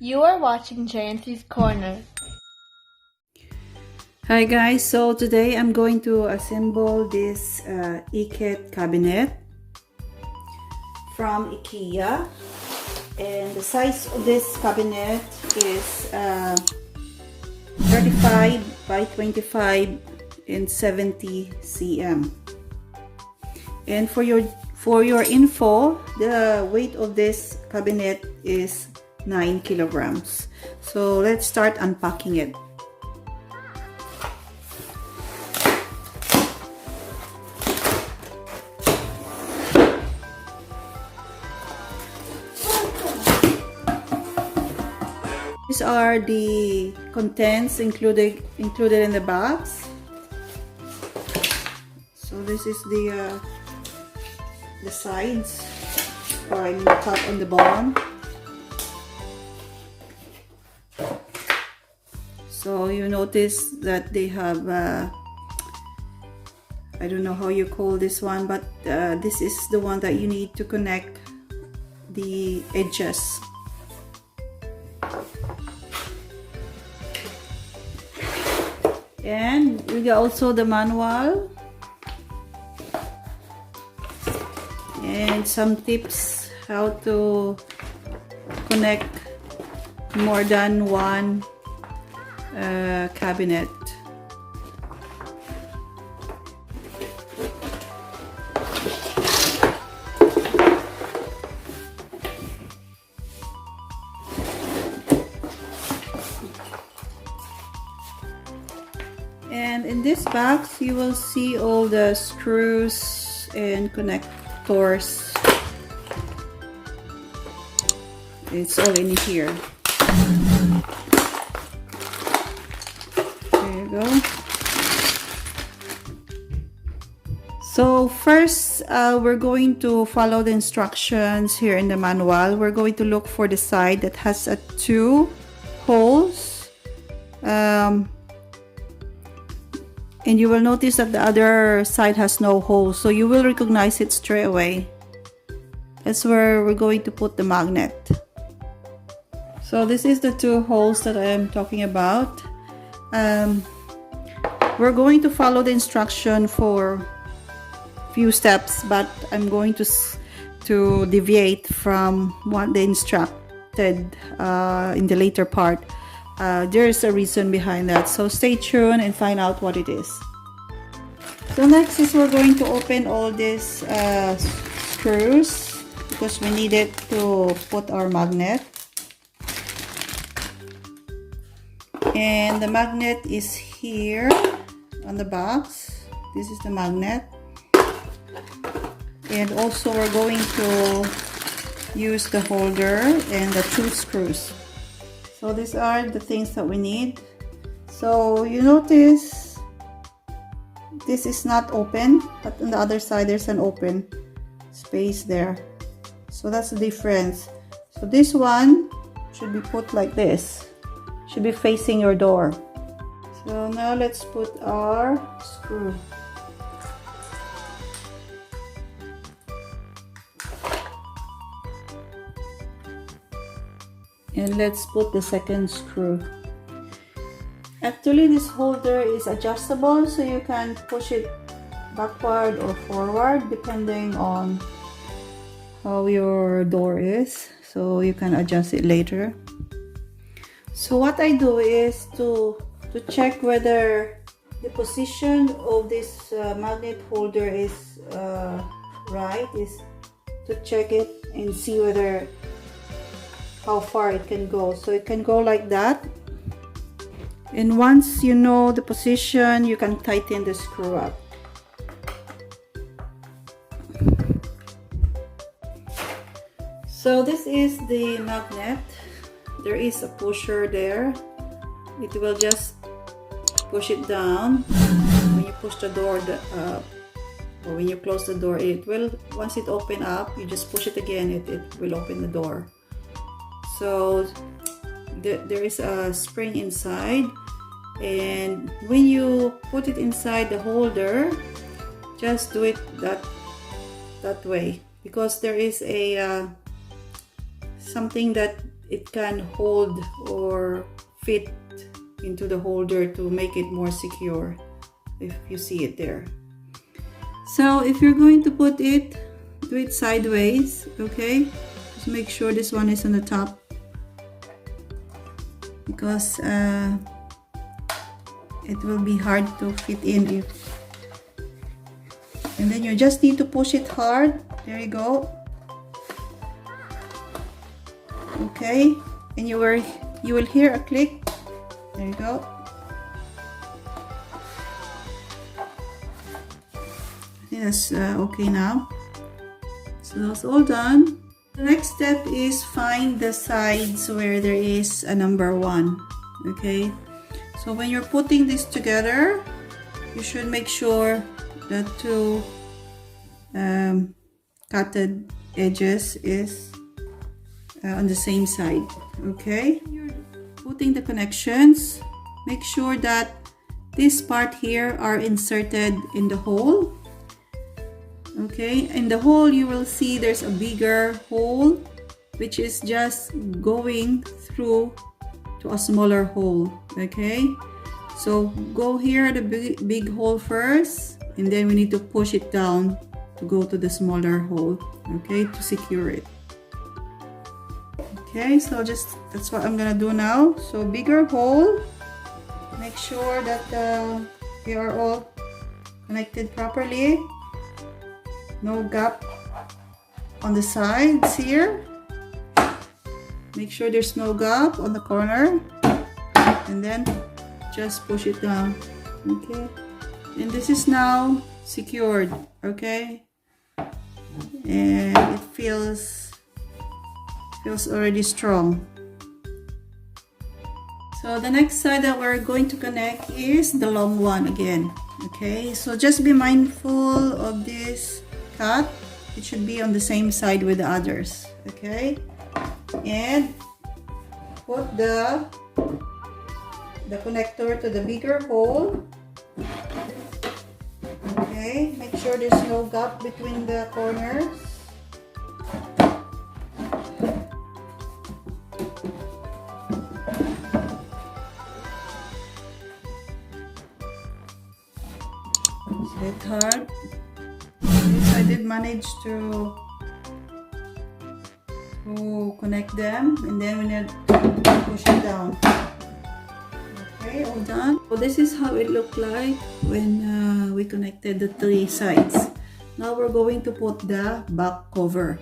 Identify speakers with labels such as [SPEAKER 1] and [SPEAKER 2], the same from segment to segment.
[SPEAKER 1] You are watching JnC's Corner.
[SPEAKER 2] Hi guys, so today I'm going to assemble this EKET cabinet from IKEA, and the size of this cabinet is 35 by 25 and 70 cm. And for your info, the weight of this cabinet is 9 kilograms. So let's start unpacking it. These are the contents included in the box. So this is the sides, or in the top and the bottom. So you notice that they have I don't know how you call this one, but this is the one that you need to connect the edges. And we got also the manual and some tips how to connect more than one cabinet. And in this box you will see all the screws and connectors. It's all in here. There you go. So first we're going to follow the instructions here in the manual. We're going to look for the side that has two holes. And you will notice that the other side has no hole, so you will recognize it straight away. That's where we're going to put the magnet. So this is the two holes that I am talking about. We're going to follow the instruction for a few steps, but I'm going to deviate from what they instructed in the later part. There's a reason behind that, so stay tuned and find out what it is. So next is we're going to open all these screws because we need it to put our magnet. And the magnet is here on the box. This is the magnet. And also we're going to use the holder and the two screws. So these are the things that we need. So you notice this is not open, but on the other side there's an open space there. So that's the difference. So this one should be put like this. Should be facing your door. So now let's put our screw. And let's put the second screw. Actually, this holder is adjustable, so you can push it backward or forward depending on how your door is, so you can adjust it later. So what I do is to check whether the position of this magnet holder is right, is to check it and see whether how far it can go. So it can go like that, and once you know the position, you can tighten the screw up. So this is the magnet. There is a pusher there. It will just push it down. When you push the door or when you close the door, it will, once it open up, you just push it again, it will open the door. So there is a spring inside, and when you put it inside the holder, just do it that way, because there is a something that it can hold or fit into the holder to make it more secure, if you see it there. So if you're going to put it, do it sideways, okay? Just make sure this one is on the top, because it will be hard to fit in if, and then you just need to push it hard. There you go. Okay, and you will hear a click. There you go. I think that's okay now. So that's all done. The next step is find the sides where there is a number 1. Okay, so when you're putting this together, you should make sure the two cutted edges is on the same side. Okay, you're putting the connections, make sure that this part here are inserted in the hole. Okay, in the hole you will see there's a bigger hole which is just going through to a smaller hole. Okay, so go here, the big hole first, and then we need to push it down to go to the smaller hole, okay, to secure it. Okay, so that's what I'm gonna do now. So bigger hole, make sure that they are all connected properly, no gap on the sides here. Make sure there's no gap on the corner, and then just push it down. Okay, and this is now secured. Okay, and it feels already strong. So the next side that we're going to connect is the long one again. Okay, so just be mindful of this cut. It should be on the same side with the others. Okay, and put the connector to the bigger hole. Okay, make sure there's no gap between the corners. It's a bit hard. So I did manage to connect them, and then we need to push it down. Okay, all done. So this is how it looked like when we connected the 3 sides. Now we're going to put the back cover.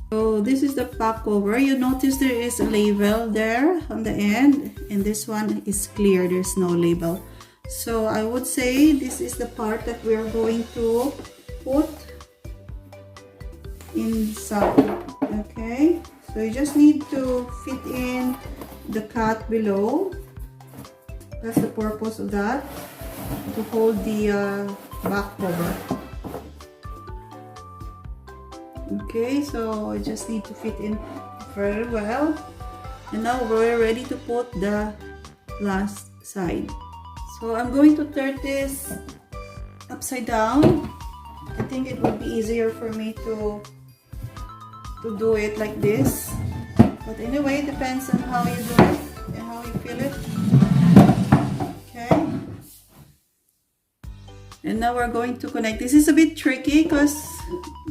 [SPEAKER 2] So this is the back cover. You notice there is a label there on the end, and this one is clear, there's no label. So I would say this is the part that we are going to put inside. Okay, so you just need to fit in the cut below. That's the purpose of that, to hold the back cover. Okay, so I just need to fit in very well, and now we're ready to put the last side. So I'm going to turn this upside down. I think it would be easier for me to do it like this, but anyway, it depends on how you do it and how you feel it. Okay, and now we're going to connect. This is a bit tricky because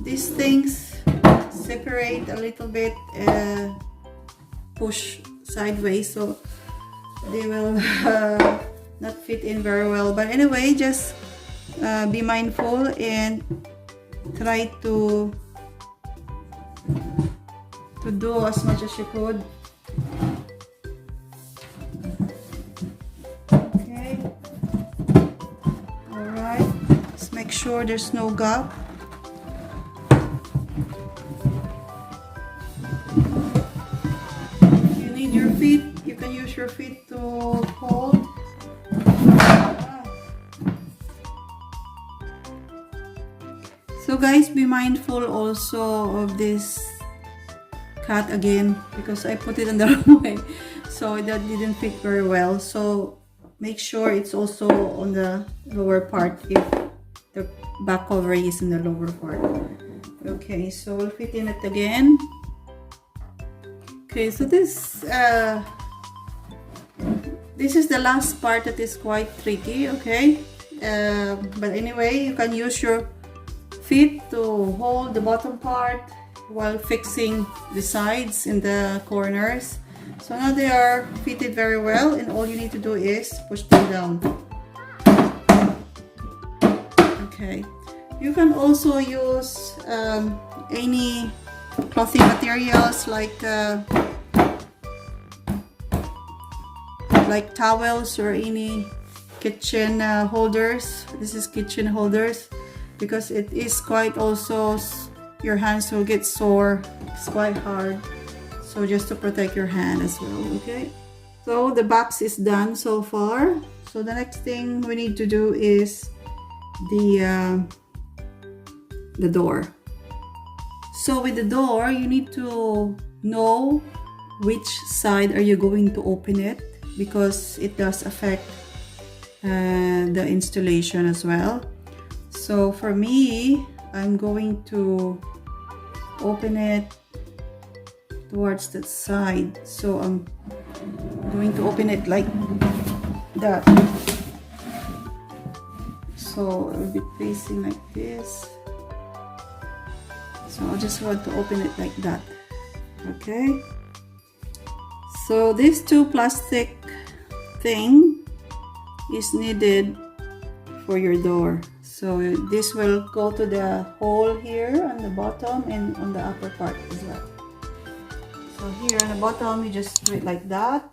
[SPEAKER 2] these things separate a little bit, push sideways, so they will not fit in very well. But anyway, just be mindful and try to do as much as you could. Okay, all right, just make sure there's no gap. If you need your feet, you can use your feet to hold. So guys, be mindful also of this cut again, because I put it on the wrong way, so that didn't fit very well. So make sure it's also on the lower part if the back cover is in the lower part. Okay, so we'll fit in it again. Okay, so this is the last part that is quite tricky, okay? But anyway, you can use your feet to hold the bottom part while fixing the sides and the corners. So now they are fitted very well, and all you need to do is push them down. Okay, you can also use any clothing materials like towels or any kitchen holders. This is kitchen holders because it is quite also, your hands will get sore. It's quite hard, so just to protect your hand as well. Okay, so the box is done so far. So the next thing we need to do is the door. So with the door, you need to know which side are you going to open it, because it does affect the installation as well. So for me, I'm going to open it towards that side. So I'm going to open it like that. So I'll be facing like this. So I just want to open it like that. Okay. So this two plastic thing is needed for your door. So this will go to the hole here on the bottom and on the upper part as well. So here on the bottom, you just do it like that.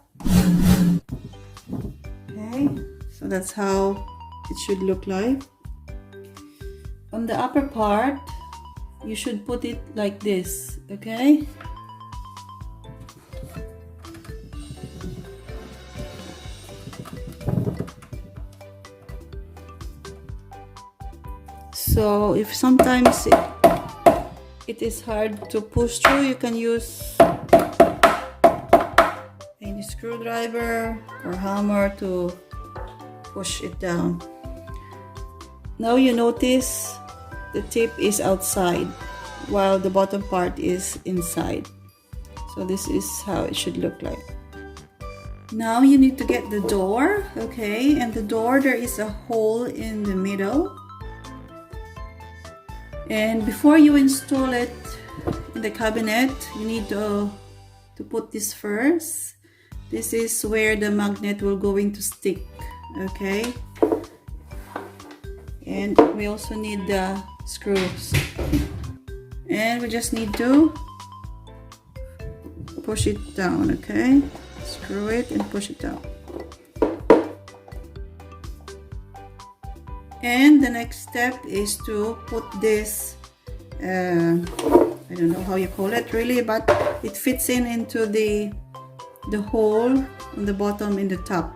[SPEAKER 2] Okay, so that's how it should look like. On the upper part, you should put it like this, okay? So if sometimes it is hard to push through, you can use any screwdriver or hammer to push it down. Now you notice the tip is outside while the bottom part is inside. So this is how it should look like. Now you need to get the door, okay? And the door, there is a hole in the middle. And before you install it in the cabinet, you need to put this first. This is where the magnet will going to stick, okay? And we also need the screws. And we just need to push it down, okay? Screw it and push it down. And the next step is to put this, I don't know how you call it really, but it fits into the hole on the bottom and the top.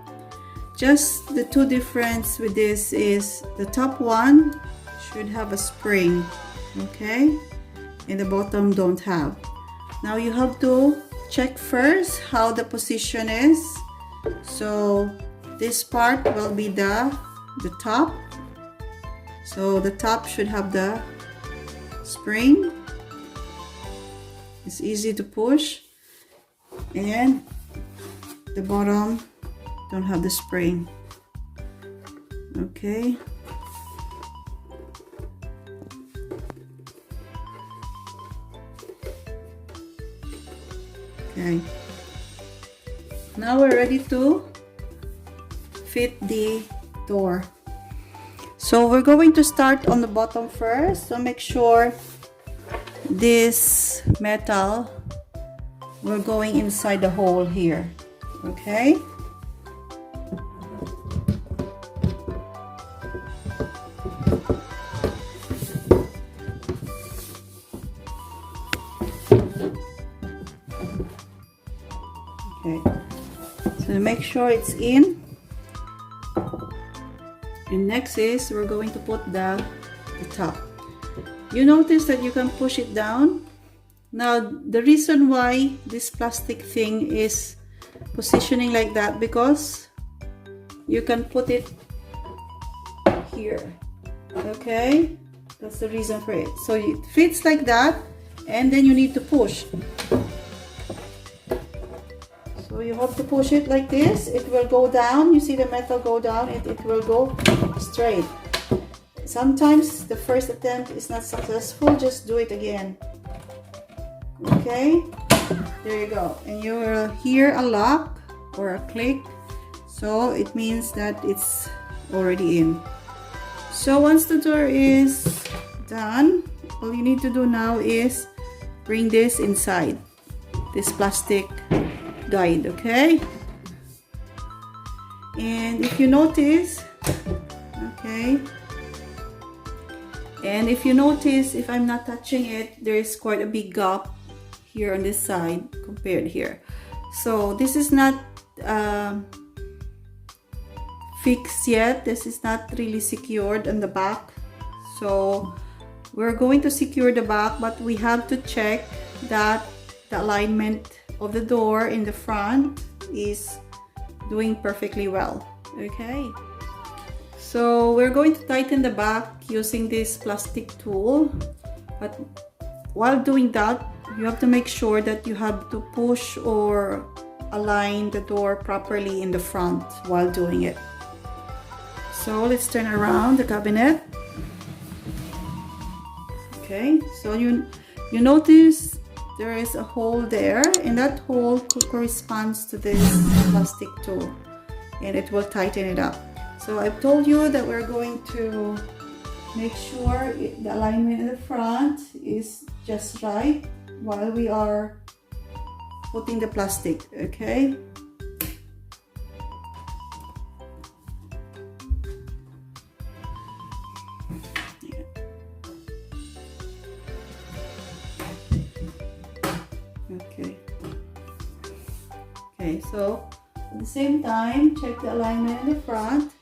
[SPEAKER 2] Just the two difference with this is the top one should have a spring, okay? And the bottom don't have. Now you have to check first how the position is. So this part will be the top. So the top should have the spring. It's easy to push. And the bottom don't have the spring. Okay. Okay. Now we're ready to fit the door. So we're going to start on the bottom first. So make sure this metal, we're going inside the hole here. Okay. Okay. So make sure it's in. And next is we're going to put the top. You notice that you can push it down. Now the reason why this plastic thing is positioning like that, because you can put it here. Okay, that's the reason for it. So it fits like that, and then you need to push. So you have to push it like this. It will go down. You see the metal go down. It will go straight. Sometimes the first attempt is not successful. Just do it again. Okay, there you go. And you will hear a lock or a click. So it means that it's already in. So once the door is done, all you need to do now is bring this inside. This plastic guide, okay? And if you notice, okay, and if you notice, if I'm not touching it, there is quite a big gap here on this side compared here. So this is not fixed yet. This is not really secured on the back. So we're going to secure the back, but we have to check that the alignment of the door in the front is doing perfectly well. Okay, so we're going to tighten the back using this plastic tool, but while doing that, you have to make sure that you have to push or align the door properly in the front while doing it. So let's turn around the cabinet. Okay, so you notice there is a hole there, and that hole corresponds to this plastic tool, and it will tighten it up. So I've told you that we're going to make sure the alignment in the front is just right while we are putting the plastic, okay? Okay, so at the same time, check the alignment in the front,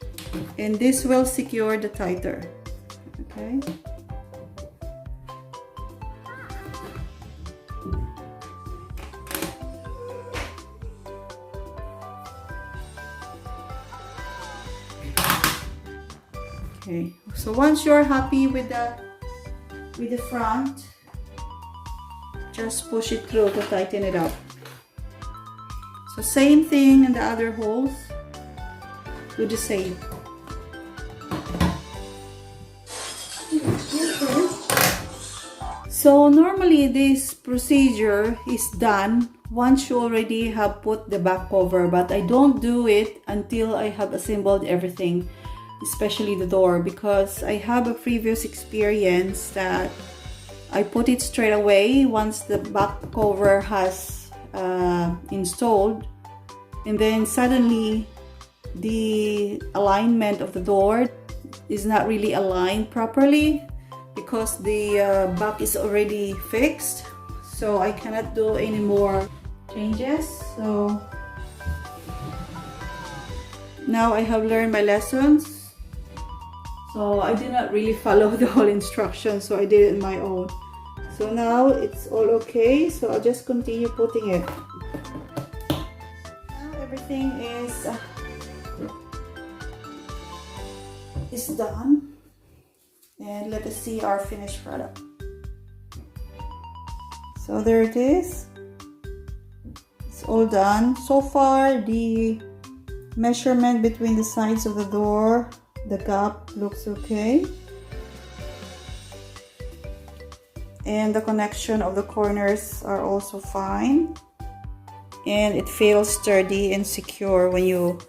[SPEAKER 2] and this will secure the tighter. Okay. Okay, so once you're happy with the front, just push it through to tighten it up. So same thing in the other holes, do the same. So normally this procedure is done once you already have put the back cover, but I don't do it until I have assembled everything, especially the door, because I have a previous experience that I put it straight away once the back cover has installed, and then suddenly the alignment of the door is not really aligned properly because the back is already fixed, so I cannot do any more changes. So now I have learned my lessons, so I did not really follow the whole instructions, so I did it on my own. So now it's all okay, so I'll just continue putting it. Now everything is done, and let us see our finished product. So there it is. It's all done. So far, the measurement between the sides of the door, the gap looks okay. And the connection of the corners are also fine, and it feels sturdy and secure when you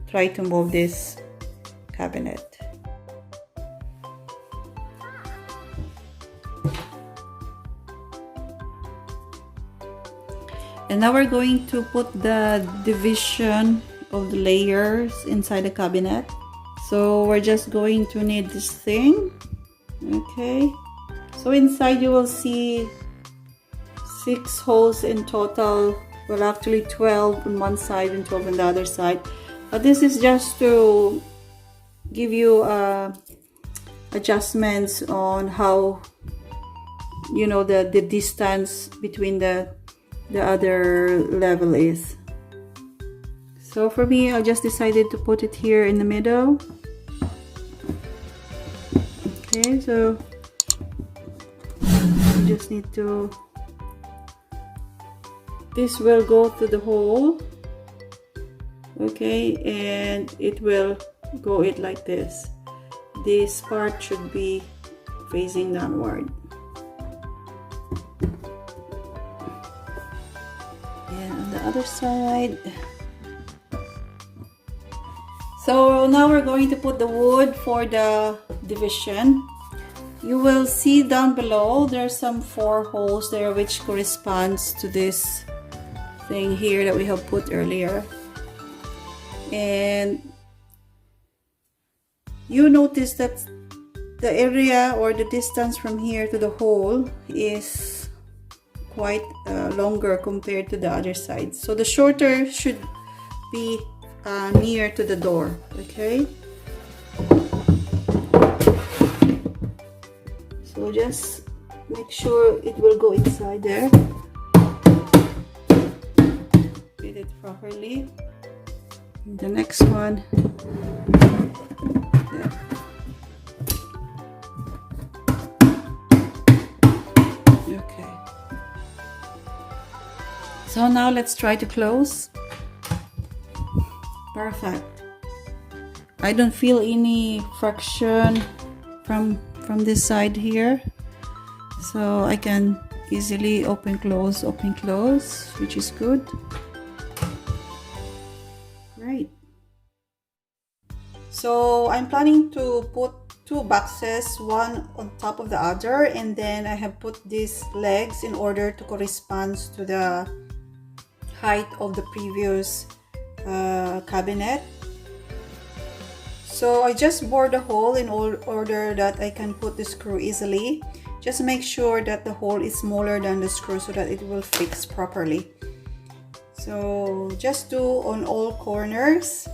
[SPEAKER 2] try to move this cabinet. And now we're going to put the division of the layers inside the cabinet. So we're just going to need this thing, okay? So inside you will see 6 holes in total. Well, actually 12 on one side and 12 on the other side. But this is just to give you adjustments on how, you know, the distance between the other level is. So for me, I just decided to put it here in the middle. Okay, so you just need to, this will go to the hole Okay, and it will go it like this. This part should be facing downward. And on the other side. So now we're going to put the wood for the division. You will see down below there's some 4 holes there which corresponds to this thing here that we have put earlier. And you notice that the area or the distance from here to the hole is quite longer compared to the other side. So the shorter should be near to the door, okay? So just make sure it will go inside there. Fit it properly. The next one. There. Okay. So now let's try to close. Perfect. I don't feel any friction from this side here, so I can easily open close, which is good. Great. So I'm planning to put 2 boxes, one on top of the other, and then I have put these legs in order to correspond to the height of the previous cabinet. So I just bored a hole in order that I can put the screw easily. Just make sure that the hole is smaller than the screw so that it will fix properly. So just do on all corners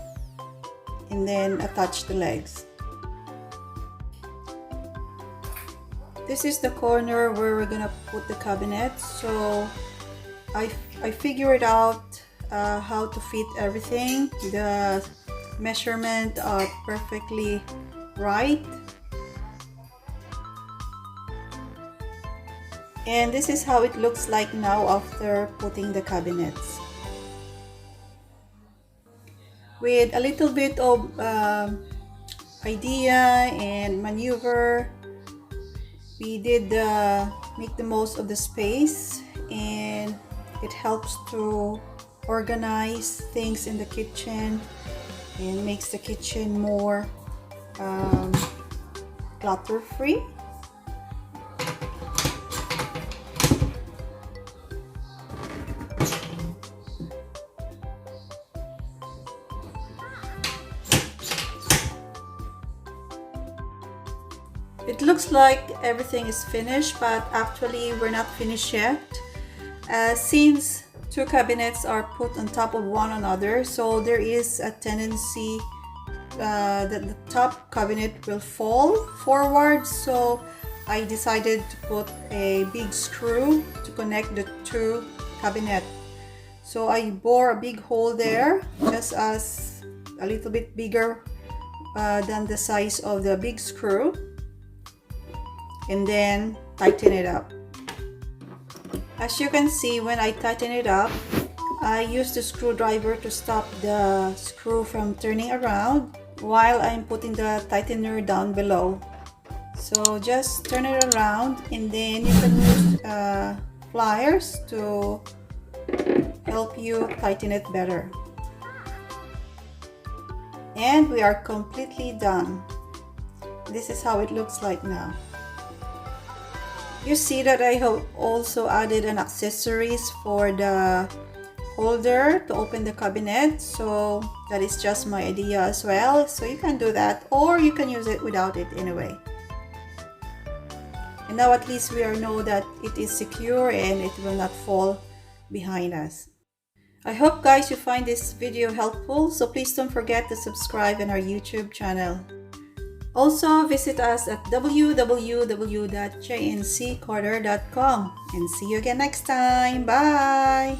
[SPEAKER 2] and then attach the legs. This is the corner where we're gonna put the cabinet. So I figured out how to fit everything. The measurement are perfectly right, and this is how it looks like now after putting the cabinets. With a little bit of idea and maneuver, we did make the most of the space, and it helps to organize things in the kitchen and makes the kitchen more clutter-free. It looks like everything is finished, but actually we're not finished yet. Since 2 cabinets are put on top of one another, so there is a tendency that the top cabinet will fall forward. So I decided to put a big screw to connect the 2 cabinets. So I bore a big hole there, just as a little bit bigger than the size of the big screw, and then tighten it up. As you can see, when I tighten it up, I use the screwdriver to stop the screw from turning around while I'm putting the tightener down below. So just turn it around, and then you can use pliers to help you tighten it better. And we are completely done. This is how it looks like now. You see that I have also added an accessories for the holder to open the cabinet, so that is just my idea as well. So you can do that, or you can use it without it anyway. And now at least we know that it is secure and it will not fall behind us. I hope guys you find this video helpful, so please don't forget to subscribe in our YouTube channel. Also visit us at www.jnccorner.com, and see you again next time. Bye!